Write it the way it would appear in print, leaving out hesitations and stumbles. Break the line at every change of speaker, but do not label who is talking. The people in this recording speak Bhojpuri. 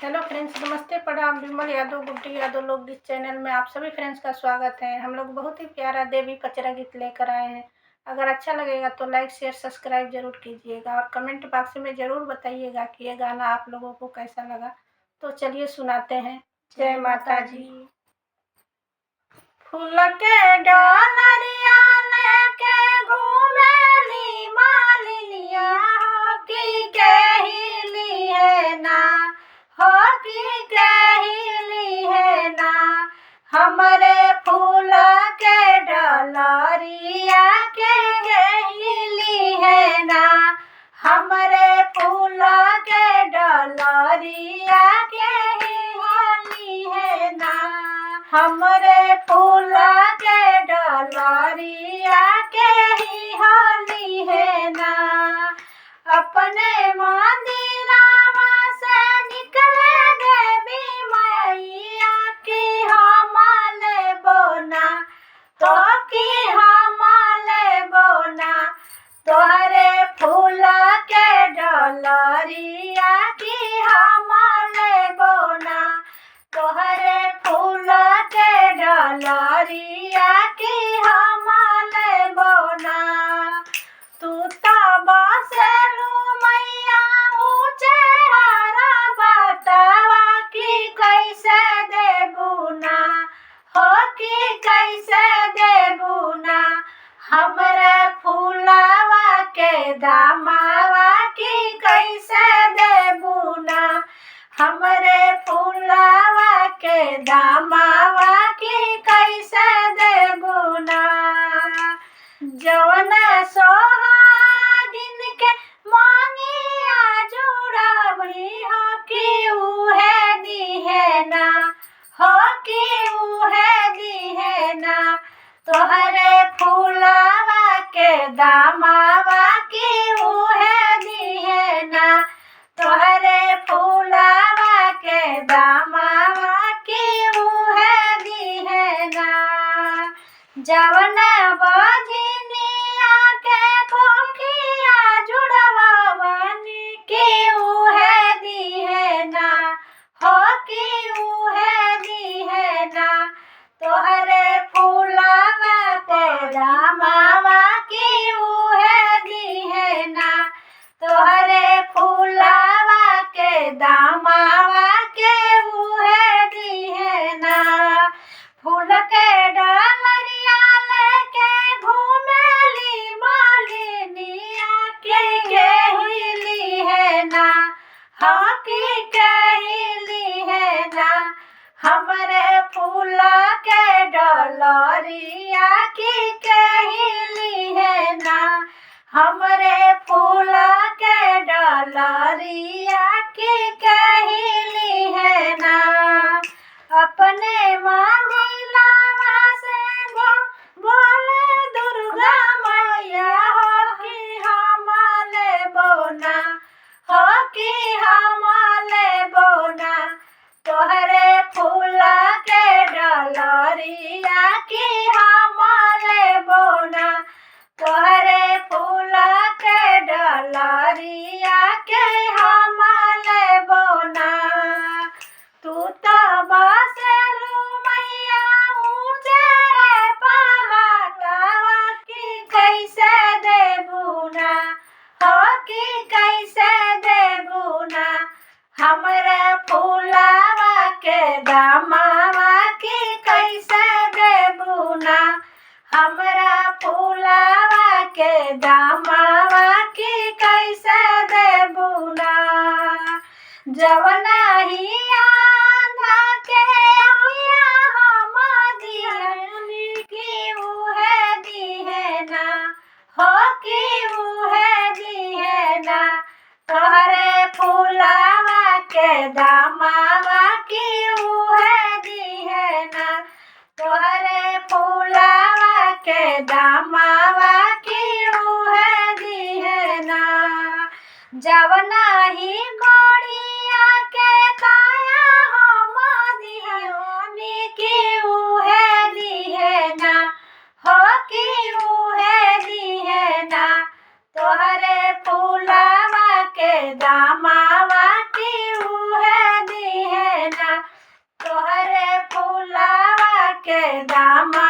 हेलो फ्रेंड्स, नमस्ते। प्रणाम। विमल यादव, गुड्डी यादव लोकगीत चैनल में आप सभी फ्रेंड्स का स्वागत है। हम लोग बहुत ही प्यारा देवी पचरा गीत लेकर आए हैं। अगर अच्छा लगेगा तो लाइक शेयर सब्सक्राइब जरूर कीजिएगा और कमेंट बॉक्स में ज़रूर बताइएगा कि ये गाना आप लोगों को कैसा लगा। तो चलिए सुनाते हैं। जय माता जी। फूल के डोलरिया लेके घूमेली मालिनिया, की कहिली है ना, हो की कहिली है ना। हमरे फूल के डोलरिया के कहिली है ना, हमरे फूल के डोलरिया के कहिली है ना। हमरे फूल के डोलरिया के ही होली है ना। अपने मंदिरवा से निकले देवी मैया की हम लेबोना, तो की हम लेबोना। तोहरे फूल के डोलरिया की हम लेबोना, तोहरे फूल के डोलरिया की हम लेबोना। तू तो बसेलू मैया ऊँचे पर्वतवा की कैसे देबुना, हो की कैसे देबुना। हमरे फूलवा के दामावा की कैसे देबुना, हमरे फूलवा के दामावा की कैसे देबुना। जवन सोहागिन के मांगिया जुड़ावली, हो की उहे दिहे ना, हो की उहे दिहे ना। तोहरे फूलवा के दामावा की उहे दिहे ना, तोहरे फूलवा के दामावा की उहे दिहे ना। जवन बजनिया के कोखिया जुड़वावनी की उहे दिहे ना, हो की उहे दिहे ना। तोहरे फूलवा के दामावा की उहे दिहे ना, तोहरे फूलवा के दामावा के उहे दिहे ना। फूल के डोलरिया लेके घूमेली मालिनिया के कहिली है ना, हो की कहिली है ना। हमरे फूल के डोलरिया की कहिली है ना, हमरे फूल के डोलरिया की कहिली है ना। अपने मंदिरवा से बोले दुर्गा मैया, हो की हम लेबोना, हो की हम लेबोना। तोहरे फूल के डोलरिया की हम लेबोना, तोहरे फूल के डोलरिया के हम लेबोना। तू तो बसेलू मैया ऊँचे पर्वतवा की कैसे देबुना, हो की कैसे देबुना। हमरे फूलवा के दामावा की कैसे देबुना, हमरा फूलवा के दामावा की कैसे देबुना। जवना ही आंधा के अइया हम दिहनी की उहे दिहे ना, हो की उहे दिहे ना। तोहरे फूलवा के दामावा की उहे दिहे ना, तोहरे फूलवा के दामावा की उहे दिहे ना। जवना ही गोड़िया के काया हम दिहनी की उहे दिहे ना, हो की उहे दिहे ना। तोहरे फूलवा के दामावा की उहे दिहे दाम